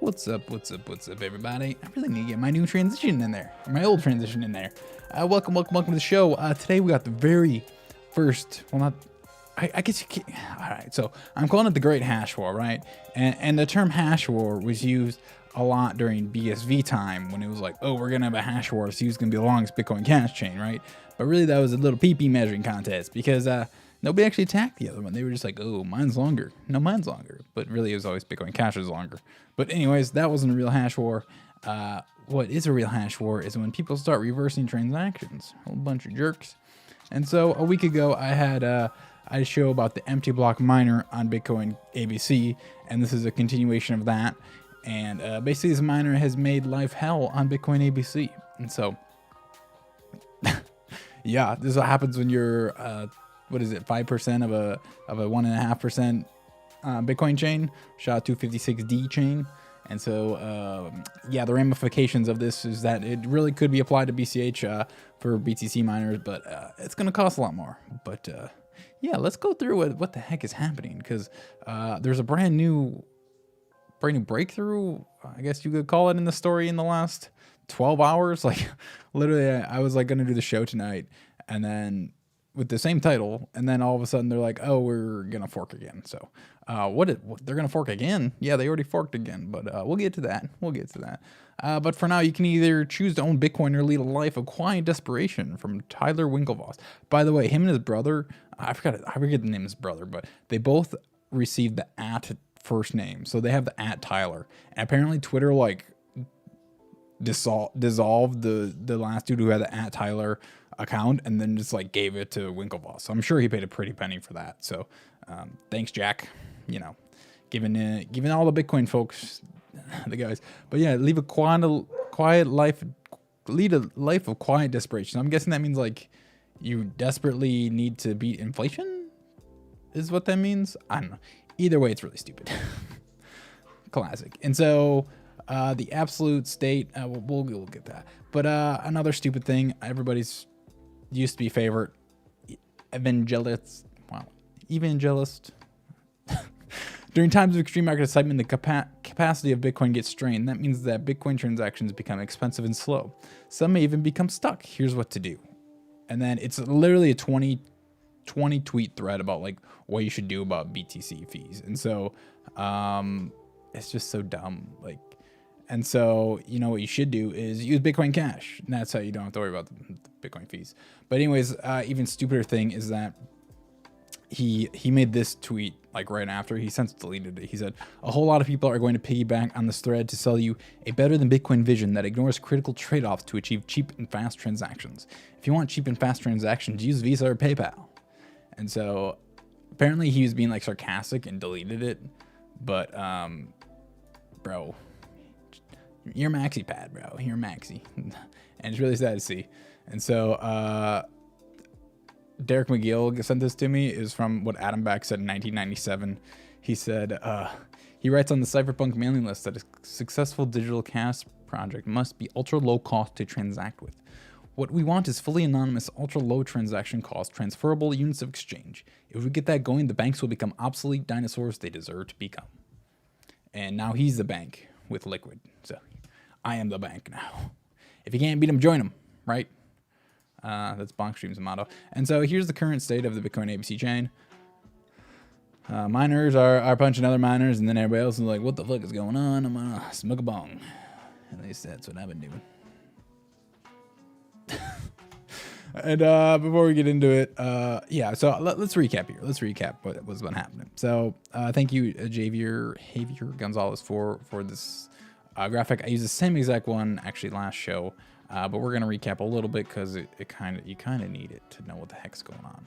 What's up, everybody? I really need to get my new transition in there, or my old transition in there. Welcome to the show. Today we got the very first, well, not, I guess you can't, all right, so I'm calling it the Great Hashwar, right? And the term Hashwar was used a lot during BSV time when it was like, oh, we're going to have a Hashwar, so who's going to be the longest Bitcoin Cash chain, right? But really that was a little PP measuring contest because, nobody actually attacked the other one. They were just like, oh, mine's longer. No, mine's longer. But really, it was always Bitcoin Cash is longer. But anyways, that wasn't a real hash war. What is a real hash war is when people start reversing transactions. A whole bunch of jerks. And so a week ago, I had a show about the empty block miner on Bitcoin ABC. And this is a continuation of that. And basically, this miner has made life hell on Bitcoin ABC. And so, yeah, this is what happens when you're... what is it, 5% of a 1.5% Bitcoin chain, SHA-256D chain. And so, yeah, the ramifications of this is that it really could be applied to BCH for BTC miners, but it's going to cost a lot more. But yeah, let's go through what the heck is happening, because there's a brand new breakthrough, I guess you could call it, in the story in the last 12 hours. Like, literally, I was like going to do the show tonight, and then with the same title, and then all of a sudden they're like, oh, we're gonna fork again. So they're gonna fork again? Yeah, they already forked again, but we'll get to that. But for now, you can either choose to own Bitcoin or lead a life of quiet desperation, from Tyler Winklevoss. By the way, him and his brother, I forget the name of his brother, but they both received the @ first name, so they have the @ Tyler. And apparently Twitter like dissolved the last dude who had the @ Tyler account and then just like gave it to Winklevoss. So I'm sure he paid a pretty penny for that. So thanks, Jack. You know, giving all the Bitcoin folks the guys. But yeah, lead a life of quiet desperation. I'm guessing that means like you desperately need to beat inflation, is what that means. I don't know. Either way, it's really stupid. Classic. And so the absolute state, we'll get that. But another stupid thing, everybody's used to be favorite, evangelist. During times of extreme market excitement, the capacity of Bitcoin gets strained. That means that Bitcoin transactions become expensive and slow. Some may even become stuck. Here's what to do. And then it's literally a 20 tweet thread about like what you should do about BTC fees. And so it's just so dumb. Like, and so, you know, what you should do is use Bitcoin Cash. And that's how you don't have to worry about the Bitcoin fees. But anyways, even stupider thing is that he made this tweet like right after. He since deleted it. He said, a whole lot of people are going to piggyback on this thread to sell you a better than Bitcoin vision that ignores critical trade-offs to achieve cheap and fast transactions. If you want cheap and fast transactions, use Visa or PayPal. And so apparently he was being like sarcastic and deleted it. But, bro, you're maxi pad, bro. You're maxi. And it's really sad to see. And so Derek McGill sent this to me. Is from what Adam Back said in 1997. He said, he writes on the Cypherpunk mailing list that a successful digital cash project must be ultra low cost to transact with. What we want is fully anonymous, ultra low transaction cost, transferable units of exchange. If we get that going, the banks will become obsolete dinosaurs they deserve to become. And now he's the bank with Liquid. So I am the bank now. If you can't beat them, join them, right? That's Bonkstream's motto. And so here's the current state of the Bitcoin ABC chain. Miners are punching other miners, and then everybody else is like, what the fuck is going on? I'm gonna smoke a bong. At least that's what I've been doing. And before we get into it, yeah, so let's recap here. Let's recap what was happening. So thank you, Javier Gonzalez, for this graphic. I used the same exact one actually last show, but we're gonna recap a little bit because you kind of need it to know what the heck's going on.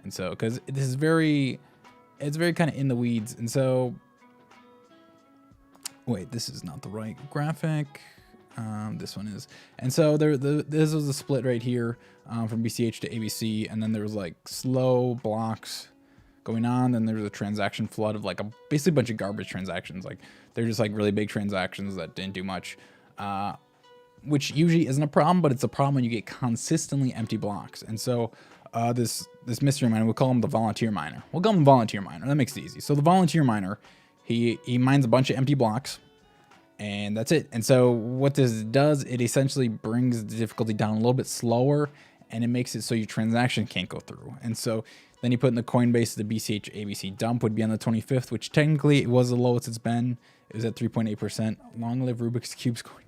And so because this is it's very kind of in the weeds. And so wait, this is not the right graphic. This one is. And so this was a split right here from BCH to ABC, and then there was like slow blocks going on. Then there was a transaction flood of like basically a bunch of garbage transactions. Like they're just like really big transactions that didn't do much, which usually isn't a problem, but it's a problem when you get consistently empty blocks. And so this mystery miner, we'll call him the volunteer miner. We'll call him volunteer miner. That makes it easy. So the volunteer miner, he mines a bunch of empty blocks. And that's it. And so what this does, it essentially brings the difficulty down a little bit slower, and it makes it so your transaction can't go through. And so then you put in the Coinbase, the BCH ABC dump would be on the 25th, which technically it was the lowest it's been. It was at 3.8%. Long live Rubik's Cube's coin.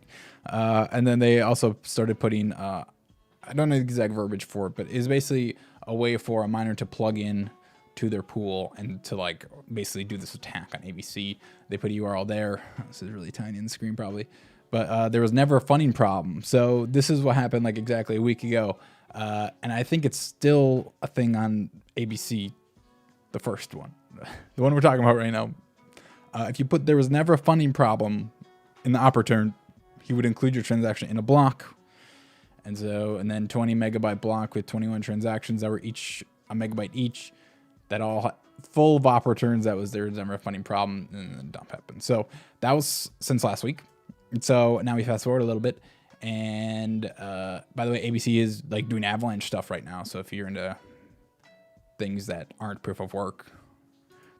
And then they also started putting, I don't know the exact verbiage for it, but it's basically a way for a miner to plug in to their pool and to like basically do this attack on ABC. They put a URL there. This is really tiny in the screen probably, but there was never a funding problem. So this is what happened like exactly a week ago. And I think it's still a thing on ABC, the first one, the one we're talking about right now. If you put there was never a funding problem in the operator, he would include your transaction in a block. And so, and then 20 megabyte block with 21 transactions that were each a megabyte each, that all full of op returns. That was their never a funding problem, and then the dump happened. So that was since last week. And so now we fast forward a little bit. And by the way, ABC is like doing Avalanche stuff right now. So if you're into things that aren't proof of work,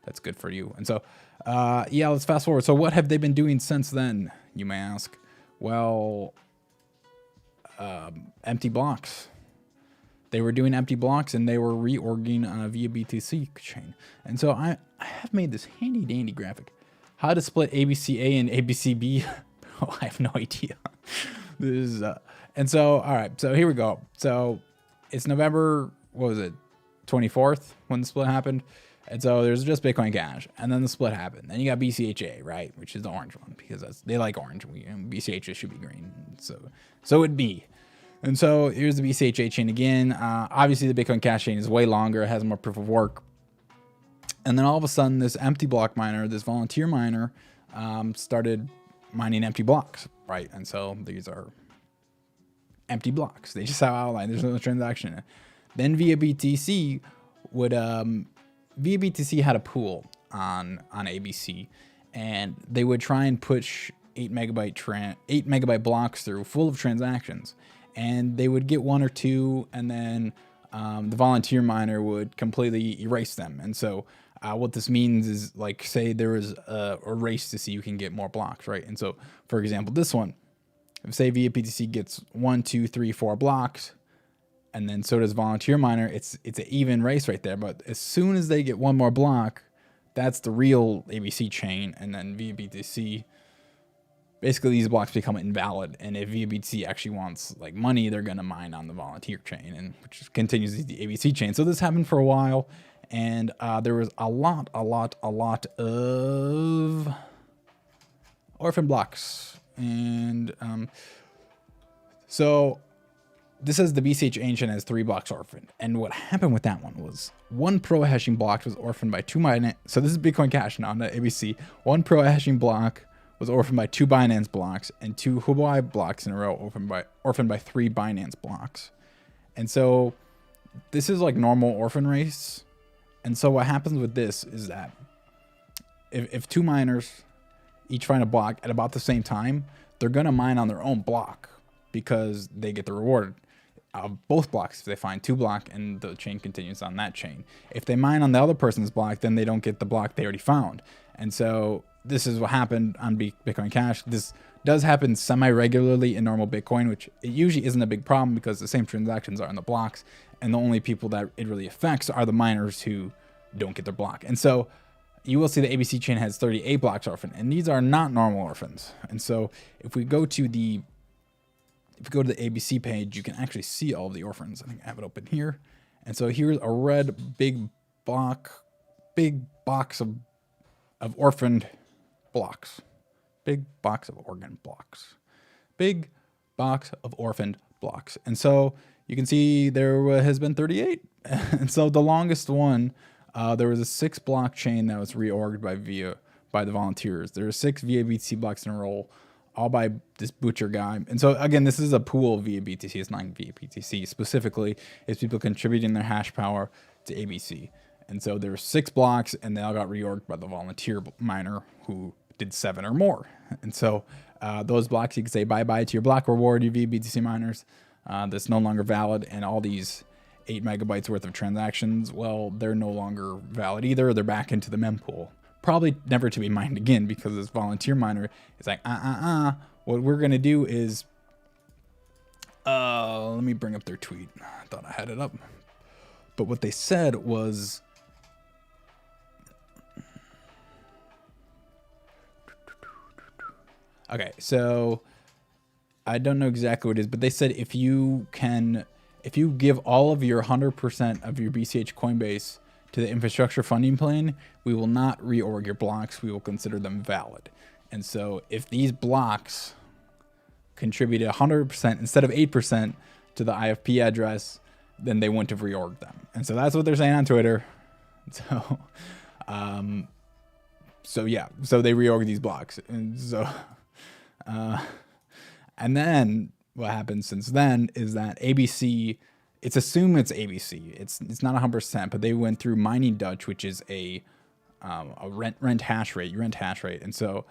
that's good for you. And so, yeah, let's fast forward. So what have they been doing since then, you may ask? Well, empty blocks. They were doing empty blocks, and they were reorging via BTC chain. And so I have made this handy dandy graphic. How to split ABCA and ABCB. Oh, I have no idea. This is, and so, all right, so here we go. So it's November, what was it, 24th when the split happened? And so there's just Bitcoin Cash, and then the split happened. Then you got BCHA, right, which is the orange one, because they like orange. BCHA should be green, so it'd be. And so here's the BCHA chain again. Obviously, the Bitcoin Cash chain is way longer. It has more proof of work. And then all of a sudden, this empty block miner, this volunteer miner, started mining empty blocks, right? And so these are empty blocks. They just have outline. There's no transaction. Then via BTC had a pool on ABC, and they would try and push 8 megabyte blocks through full of transactions, and they would get one or two, and then the volunteer miner would completely erase them. And so what this means is, like, say there was a race to see who can get more blocks, right? And so, for example, this one, if say via BTC gets 1, 2, 3, 4 blocks, and then so does volunteer miner, it's an even race right there. But as soon as they get one more block, that's the real ABC chain. And then via BTC, basically these blocks become invalid. And if via BTC actually wants like money, they're gonna mine on the volunteer chain, and which continues the ABC chain. So this happened for a while, and there was a lot of orphan blocks. And so this says the BCH ancient has 3 blocks orphaned. And what happened with that one was 1 pro hashing block was orphaned by 2 Binance. So this is Bitcoin Cash now, not ABC. 1 pro hashing block was orphaned by 2 Binance blocks, and 2 Huobi blocks in a row orphaned by 3 Binance blocks. And so this is like normal orphan race. And so what happens with this is that if 2 miners each find a block at about the same time, they're gonna mine on their own block because they get the reward of both blocks if they find 2 blocks and the chain continues on that chain. If they mine on the other person's block, then they don't get the block they already found. And so this is what happened on Bitcoin Cash. This does happen semi-regularly in normal Bitcoin, which it usually isn't a big problem because the same transactions are in the blocks, and the only people that it really affects are the miners who don't get their block. And so you will see the ABC chain has 38 blocks orphaned, and these are not normal orphans. And so if we go to the ABC page, you can actually see all of the orphans. I think I have it open here. And so here's a red big box of orphaned blocks. Big box of organ blocks. Big box of orphaned blocks. And so you can see there has been 38. And so the longest one, there was a 6 block chain that was reorged by the volunteers. There are 6 via BTC blocks in a row, all by this butcher guy. And so again, this is a pool via BTC. It's not via BTC specifically. It's people contributing their hash power to ABC. And so there were 6 blocks, and they all got reorged by the volunteer miner who did 7 or more. And so those blocks, you can say bye-bye to your block reward, you via BTC miners. That's no longer valid. And all these 8 megabytes worth of transactions, well, they're no longer valid either. They're back into the mempool probably never to be mined again, because this volunteer miner is like, what we're going to do is, let me bring up their tweet. I thought I had it up. But what they said was, okay, so I don't know exactly what it is, but they said if you give all of your 100% of your BCH Coinbase to the infrastructure funding plan, we will not reorg your blocks. We will consider them valid. And so if these blocks contributed 100% instead of 8% to the IFP address, then they wouldn't have reorged them. And so that's what they're saying on Twitter. So, so they reorged these blocks. And so, and then what happened since then is that ABC, it's assumed it's ABC. It's not 100%, but they went through Mining Dutch, which is a rent hash rate. You rent hash rate. And so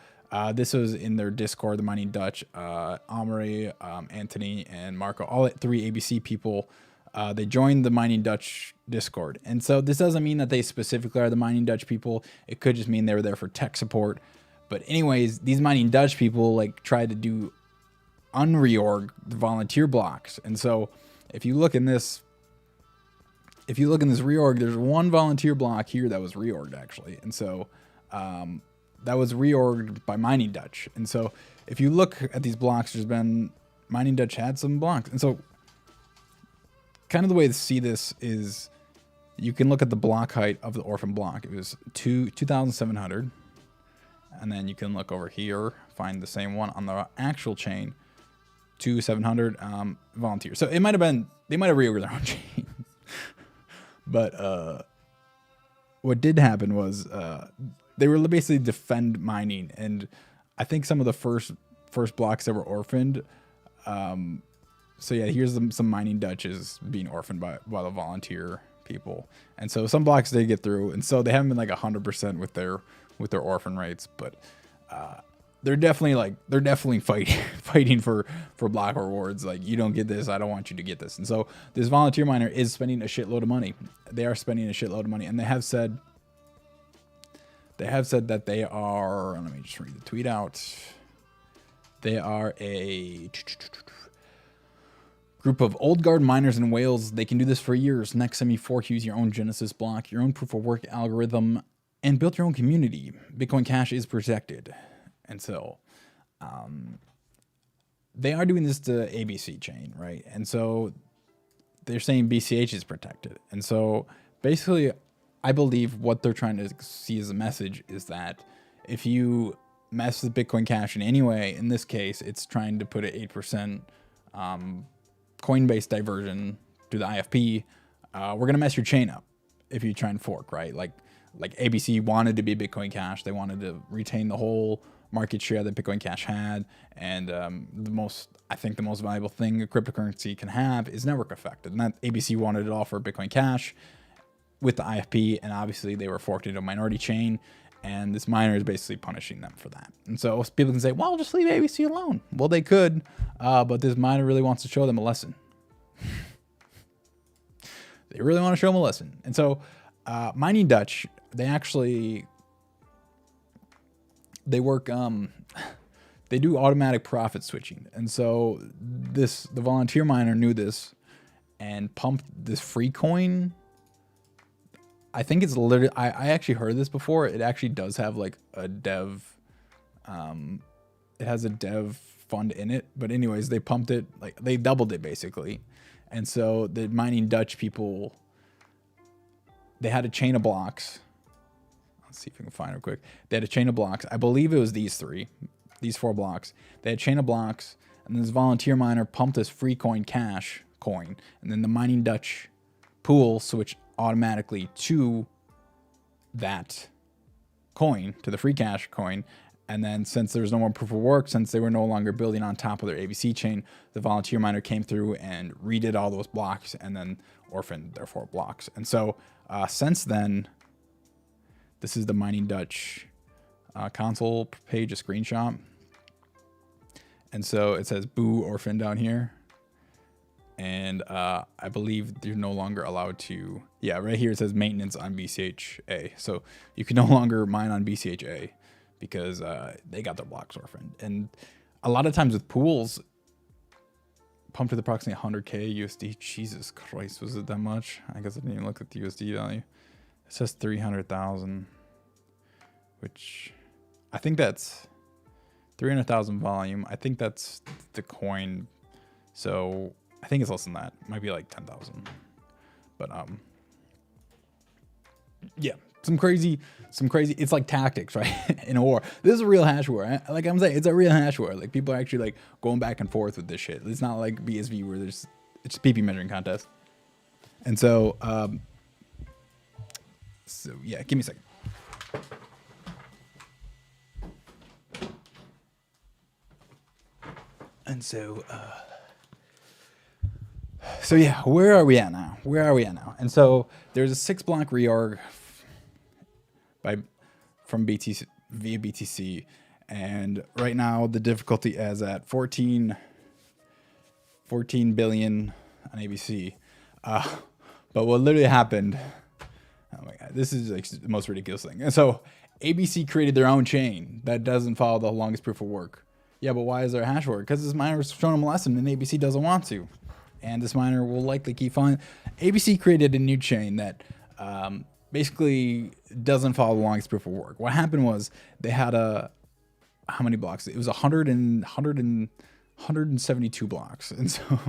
this was in their Discord, the Mining Dutch, Omri, Anthony, and Marco, all 3 ABC people. They joined the Mining Dutch Discord. And so this doesn't mean that they specifically are the Mining Dutch people. It could just mean they were there for tech support. But anyways, these Mining Dutch people like tried to do unreorg the volunteer blocks. And so if you look in this reorg, there's one volunteer block here that was reorged actually. And so that was reorged by Mining Dutch. And so if you look at these blocks, there's been Mining Dutch had some blocks. And so kind of the way to see this is you can look at the block height of the orphan block. It was 2,700. And then you can look over here, find the same one on the actual chain, 2,700 volunteers. So it might have been, they might have reorged their own chain. But what did happen was they were basically defend mining. And I think some of the first blocks that were orphaned. So yeah, here's some Mining Dutches being orphaned by the volunteer people. And so some blocks they get through. And so they haven't been like 100% with their orphan rates, but they're definitely fighting for block rewards. Like, you don't get this, I don't want you to get this. And so this volunteer miner is spending a shitload of money. They are spending a shitload of money, and they have said that they are, let me just read the tweet out. They are a group of old guard miners in Wales. They can do this for years. Next time you fork, use your own Genesis block, your own proof of work algorithm, and build your own community. Bitcoin Cash is protected. And so they are doing this to ABC chain, right? And so they're saying BCH is protected. And so basically, I believe what they're trying to see as a message is that if you mess with Bitcoin Cash in any way, in this case, it's trying to put an 8% Coinbase diversion to the IFP, we're going to mess your chain up if you try and fork, right? Like ABC wanted to be Bitcoin Cash. They wanted to retain the whole market share that Bitcoin Cash had. And I think the most valuable thing a cryptocurrency can have is network effect. And that ABC wanted it all for Bitcoin Cash with the IFP. And obviously they were forked into a minority chain. And this miner is basically punishing them for that. And so people can say, well, just leave ABC alone. Well, they could, but this miner really wants to show them a lesson. They really want to show them a lesson. And so Mining Dutch, they work, they do automatic profit switching. And so the volunteer miner knew this and pumped this free coin. I think it's literally, I actually heard this before. It actually does have like a dev, it has a dev fund in it. But anyways, they pumped it, like they doubled it basically. And so the Mining Dutch people, they had a chain of blocks. Let's see if we can find it real quick. They had a chain of blocks. I believe it was these 4 blocks. They had a chain of blocks, and this volunteer miner pumped this free coin cash coin, and then the Mining Dutch pool switched automatically to that coin, to the free cash coin. And then since there's no more proof of work, since they were no longer building on top of their ABC chain, the volunteer miner came through and redid all those blocks and then orphaned their 4 blocks. And so since then, this is the Mining Dutch console page, a screenshot. And so it says boo orphan down here. And I believe you're no longer allowed to. Yeah, right here it says maintenance on BCHA. So you can no longer mine on BCHA because they got their blocks orphaned. And a lot of times with pools, pumped with approximately 100K USD. Jesus Christ, was it that much? I guess I didn't even look at the USD value. It says 300,000, which I think that's 300,000 volume. I think that's the coin. So I think it's less than that. It might be like 10,000. But yeah, some crazy. It's like tactics, right? In a war. This is a real hash war. Like I'm saying, it's a real hash war. Like people are actually like going back and forth with this shit. It's not like BSV where it's a PP measuring contest. And so yeah, give me a second. And so yeah, where are we at now? And so there's a 6-block reorg from BTC via BTC, and right now the difficulty is at 14 billion on ABC. But what literally happened? Oh my god, this is like the most ridiculous thing. And so ABC created their own chain that doesn't follow the longest proof of work. Yeah, but why is there a hash word? Because this miner is showing them a lesson and ABC doesn't want to. And this miner will likely keep following. ABC created a new chain that basically doesn't follow the longest proof of work. What happened was they had how many blocks? It was 172 blocks. And so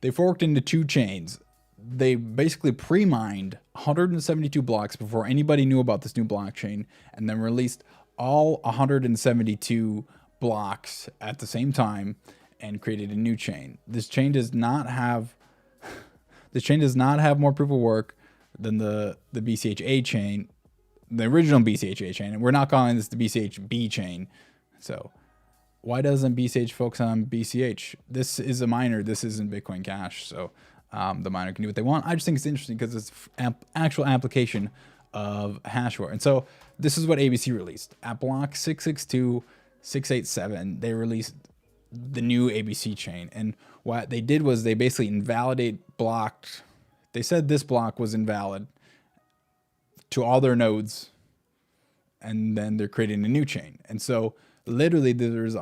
they forked into 2 chains. They basically pre-mined 172 blocks before anybody knew about this new blockchain, and then released all 172 blocks at the same time and created a new chain. This chain does not have more proof of work than the BCHA chain, the original BCHA chain, and we're not calling this the BCHB chain. So why doesn't BCH focus on BCH? This is a miner. This isn't Bitcoin Cash. So the miner can do what they want. I just think it's interesting because it's actual application of Hashwar. And so this is what ABC released. At block 662,687, they released the new ABC chain. And what they did was they basically blocked. They said this block was invalid to all their nodes, and then they're creating a new chain. And so literally there's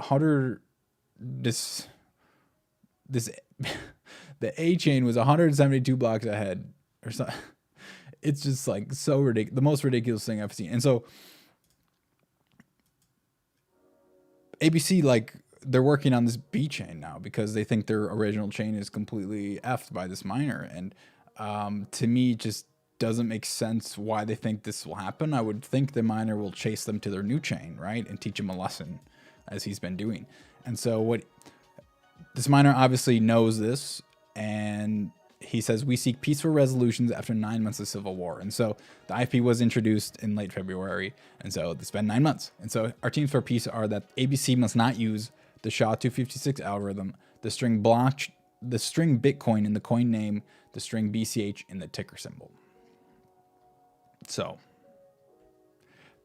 the A chain was 172 blocks ahead or something. It's just like so ridiculous, the most ridiculous thing I've seen. And so ABC, like, they're working on this B chain now because they think their original chain is completely effed by this miner. And to me, it just doesn't make sense why they think this will happen. I would think the miner will chase them to their new chain, right? And teach them a lesson, as he's been doing. And so this miner obviously knows this, and he says, we seek peaceful resolutions after 9 months of civil war. And so the IFP was introduced in late February. And so it's been 9 months. And so our teams for peace are that ABC must not use the SHA-256 algorithm, the string Bitcoin in the coin name, the string BCH in the ticker symbol. So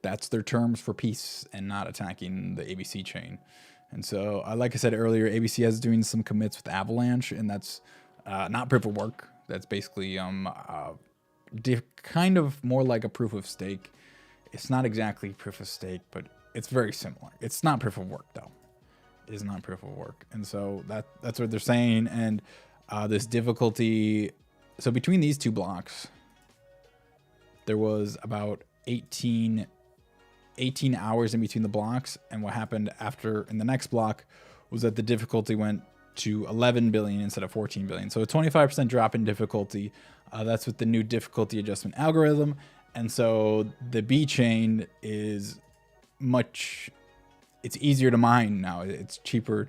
that's their terms for peace and not attacking the ABC chain. And so, like I said earlier, ABC is doing some commits with Avalanche, and that's not proof of work. That's basically kind of more like a proof of stake. It's not exactly proof of stake, but it's very similar. It's not proof of work, though. It is not proof of work. And so that's what they're saying. And this difficulty, so between these 2 blocks, there was about 18 hours in between the blocks. And what happened in the next block was that the difficulty went to 11 billion instead of 14 billion. So a 25% drop in difficulty. That's with the new difficulty adjustment algorithm. And so the B chain is it's easier to mine now. It's cheaper.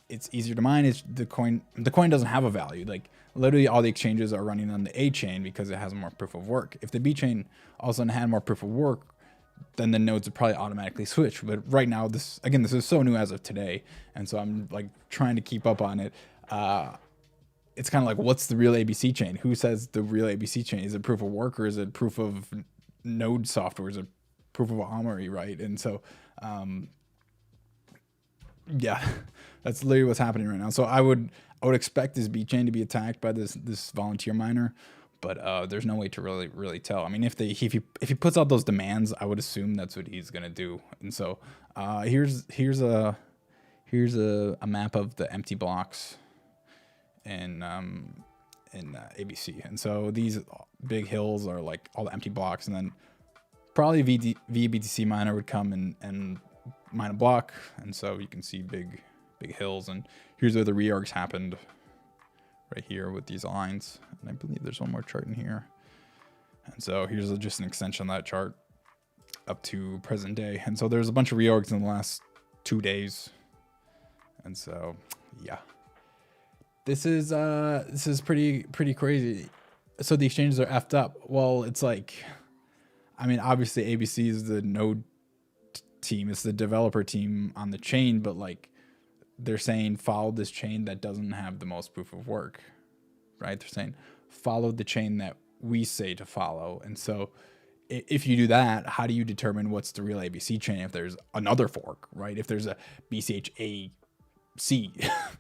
It's easier to mine. The coin doesn't have a value. Like literally all the exchanges are running on the A chain because it has more proof of work. If the B chain also had more proof of work, then the nodes would probably automatically switch. But right now, this is so new as of today. And so I'm like trying to keep up on it. It's kind of like, what's the real ABC chain? Who says the real ABC chain? Is it proof of work, or is it proof of node software? Is it proof of armory, right? And so, yeah, that's literally what's happening right now. So I would I would expect this B chain to be attacked by this volunteer miner, but there's no way to really tell. I mean, if he puts out those demands, I would assume that's what he's gonna do. And so here's a map of the empty blocks in ABC. And so these big hills are like all the empty blocks, and then probably VBTC miner would come and mine a block. And so you can see big hills, and here's where the reorgs happened, right here with these lines. And I believe there's one more chart in here. And so here's just an extension of that chart up to present day. And so there's a bunch of reorgs in the last 2 days. And so, yeah, this is pretty crazy. So the exchanges are effed up. Well, it's like, I mean, obviously ABC is the node team, it's the developer team on the chain, but like they're saying follow this chain that doesn't have the most proof of work, right? They're saying follow the chain that we say to follow. And so if you do that, how do you determine what's the real ABC chain if there's another fork, right? If there's a BCHA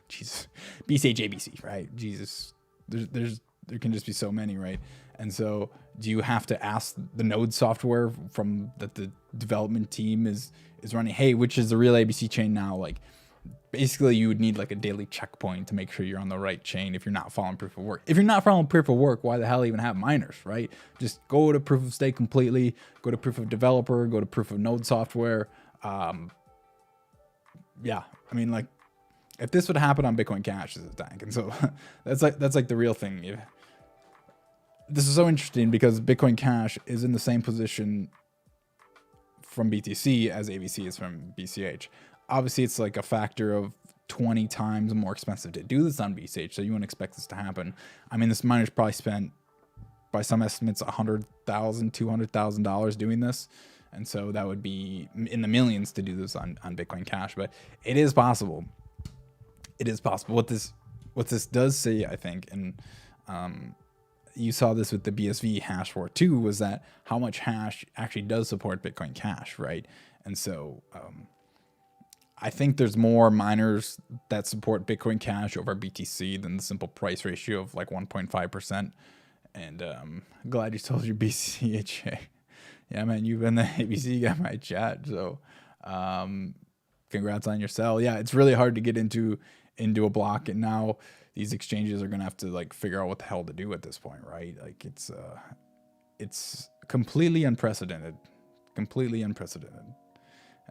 Jesus, BCHABC, right? Jesus, there can just be so many, right? And so do you have to ask the node software from that the development team is running, hey, which is the real ABC chain now? Like basically you would need like a daily checkpoint to make sure you're on the right chain if you're not following proof of work. If you're not following proof of work, why the hell even have miners, right? Just go to proof of stake completely, go to proof of developer, go to proof of node software. Yeah, I mean, like, if this would happen on Bitcoin Cash as a tank, and so that's like the real thing. This is so interesting because Bitcoin Cash is in the same position from BTC as ABC is from BCH. Obviously, it's like a factor of 20 times more expensive to do this on BCH, so you wouldn't expect this to happen. I mean, this miner's probably spent, by some estimates, $100,000, $200,000 doing this. And so that would be in the millions to do this on Bitcoin Cash, but it is possible. It is possible. What this does say, I think, and you saw this with the BSV Hashwar too, was that how much hash actually does support Bitcoin Cash, right? And so I think there's more miners that support Bitcoin Cash over BTC than the simple price ratio of like 1.5%. And glad you told your BCHA. Yeah, man, you've been the ABC guy in my chat. So congrats on your sell. Yeah, it's really hard to get into a block, and now these exchanges are gonna have to like figure out what the hell to do at this point, right? Like it's completely unprecedented.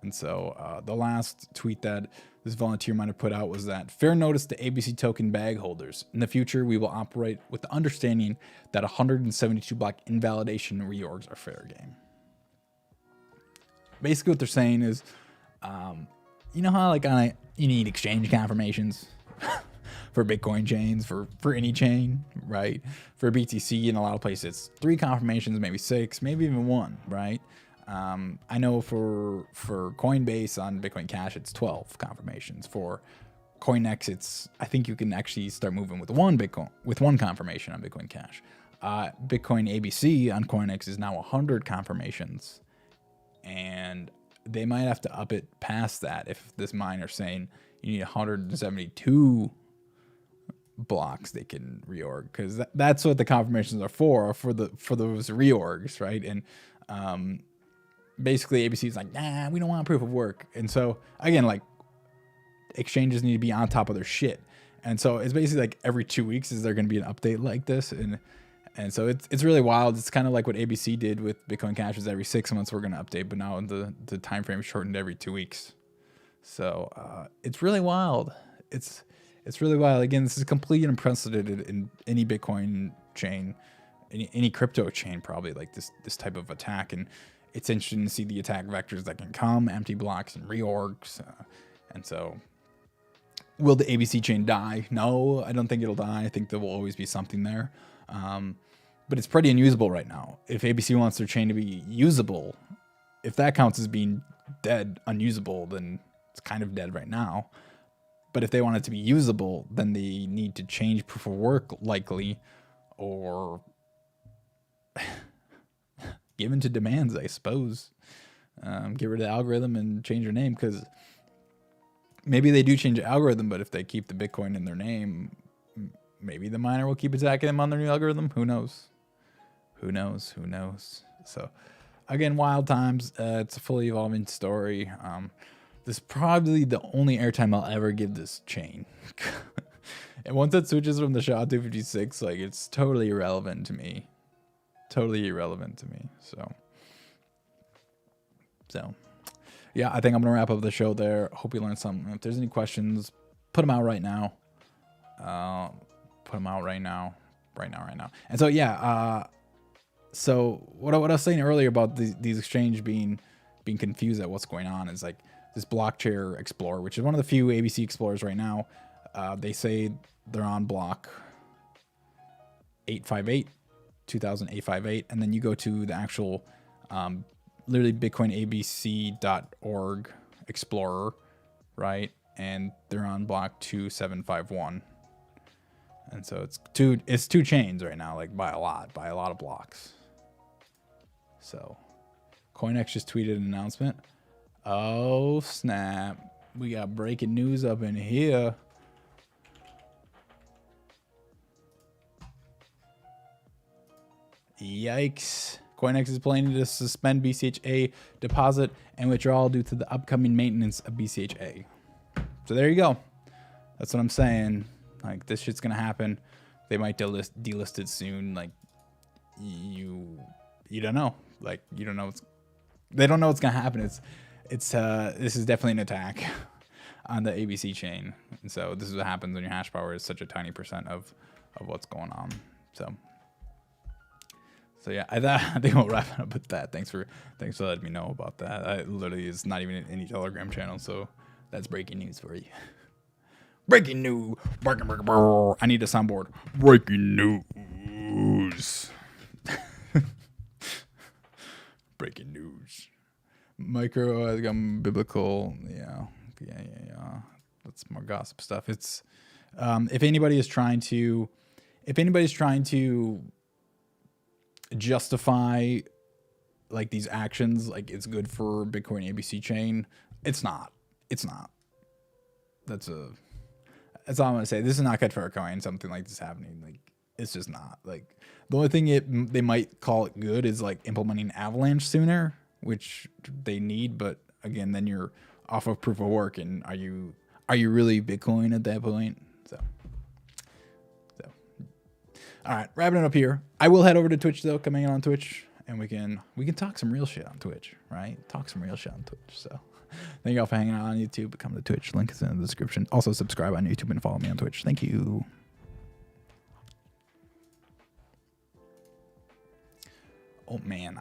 And so the last tweet that this volunteer miner put out was that fair notice to ABC token bag holders. In the future, we will operate with the understanding that 172 block invalidation reorgs are fair game. Basically what they're saying is, you know how like you need exchange confirmations for Bitcoin chains, for any chain, right? For BTC in a lot of places, it's 3 confirmations, maybe 6, maybe even 1, right? I know for Coinbase on Bitcoin Cash, it's 12 confirmations. For CoinEx, I think you can actually start moving with one confirmation on Bitcoin Cash. Bitcoin ABC on CoinEx is now 100 confirmations, and they might have to up it past that if this miner's saying you need 172 blocks they can reorg, because that's what the confirmations are for those reorgs, right? And basically ABC is like, nah, we don't want proof of work. And so again, like, exchanges need to be on top of their shit. And so it's basically like every 2 weeks is there going to be an update like this, and so it's really wild. It's kind of like what ABC did with Bitcoin Cash, is every 6 months we're going to update, but now the time frame is shortened every 2 weeks. So it's really wild. It's really wild. Again, this is completely unprecedented in any Bitcoin chain, any crypto chain, probably, like this type of attack. And it's interesting to see the attack vectors that can come, empty blocks and reorgs. And so will the ABC chain die? No, I don't think it'll die. I think there will always be something there. But it's pretty unusable right now. If ABC wants their chain to be usable, if that counts as being dead, unusable, then it's kind of dead right now. But if they want it to be usable, then they need to change proof of work, likely, or give into demands, I suppose. Get rid of the algorithm and change your name, because maybe they do change the algorithm, but if they keep the Bitcoin in their name, maybe the miner will keep attacking them on their new algorithm. Who knows? Who knows? Who knows? So, again, wild times. It's a fully evolving story. This is probably the only airtime I'll ever give this chain. And once it switches from the SHA-256, like, it's totally irrelevant to me. Totally irrelevant to me. So, yeah, I think I'm going to wrap up the show there. Hope you learned something. If there's any questions, put them out right now. Put them out right now. Right now. And so, yeah, so what I was saying earlier about these exchange being confused at what's going on is like this block chair explorer, which is one of the few ABC explorers right now. They say they're on block 858, 200858, and then you go to the actual literally bitcoinabc.org explorer, right? And they're on block 2751. And so it's two chains right now, like by a lot of blocks. So CoinEx just tweeted an announcement. Oh snap. We got breaking news up in here. Yikes. CoinEx is planning to suspend BCHA deposit and withdrawal due to the upcoming maintenance of BCHA. So there you go. That's what I'm saying. Like, this shit's gonna happen. They might delist it soon. Like, you don't know. Like, you don't know they don't know what's gonna happen. This is definitely an attack on the ABC chain. And so this is what happens when your hash power is such a tiny percent of what's going on. So yeah, I think we'll wrap it up with that. Thanks for letting me know about that. I literally is not even in any Telegram channel, so that's breaking news for you. Breaking news. I need a soundboard. Breaking news. Breaking news. Micro biblical. Yeah. That's more gossip stuff. It's if anybody's trying to justify like these actions, like it's good for Bitcoin ABC chain, it's not. That's all I'm gonna say. This is not good for a coin. Something like this happening, like it's just not. Like the only thing they might call it good is like implementing Avalanche sooner, which they need. But again, then you're off of proof of work, and are you really Bitcoin at that point? So. All right, wrapping it up here. I will head over to Twitch though, coming in on Twitch, and we can talk some real shit on Twitch, right? Talk some real shit on Twitch. So thank y'all for hanging out on YouTube. Come to Twitch. Link is in the description. Also subscribe on YouTube and follow me on Twitch. Thank you. Oh man,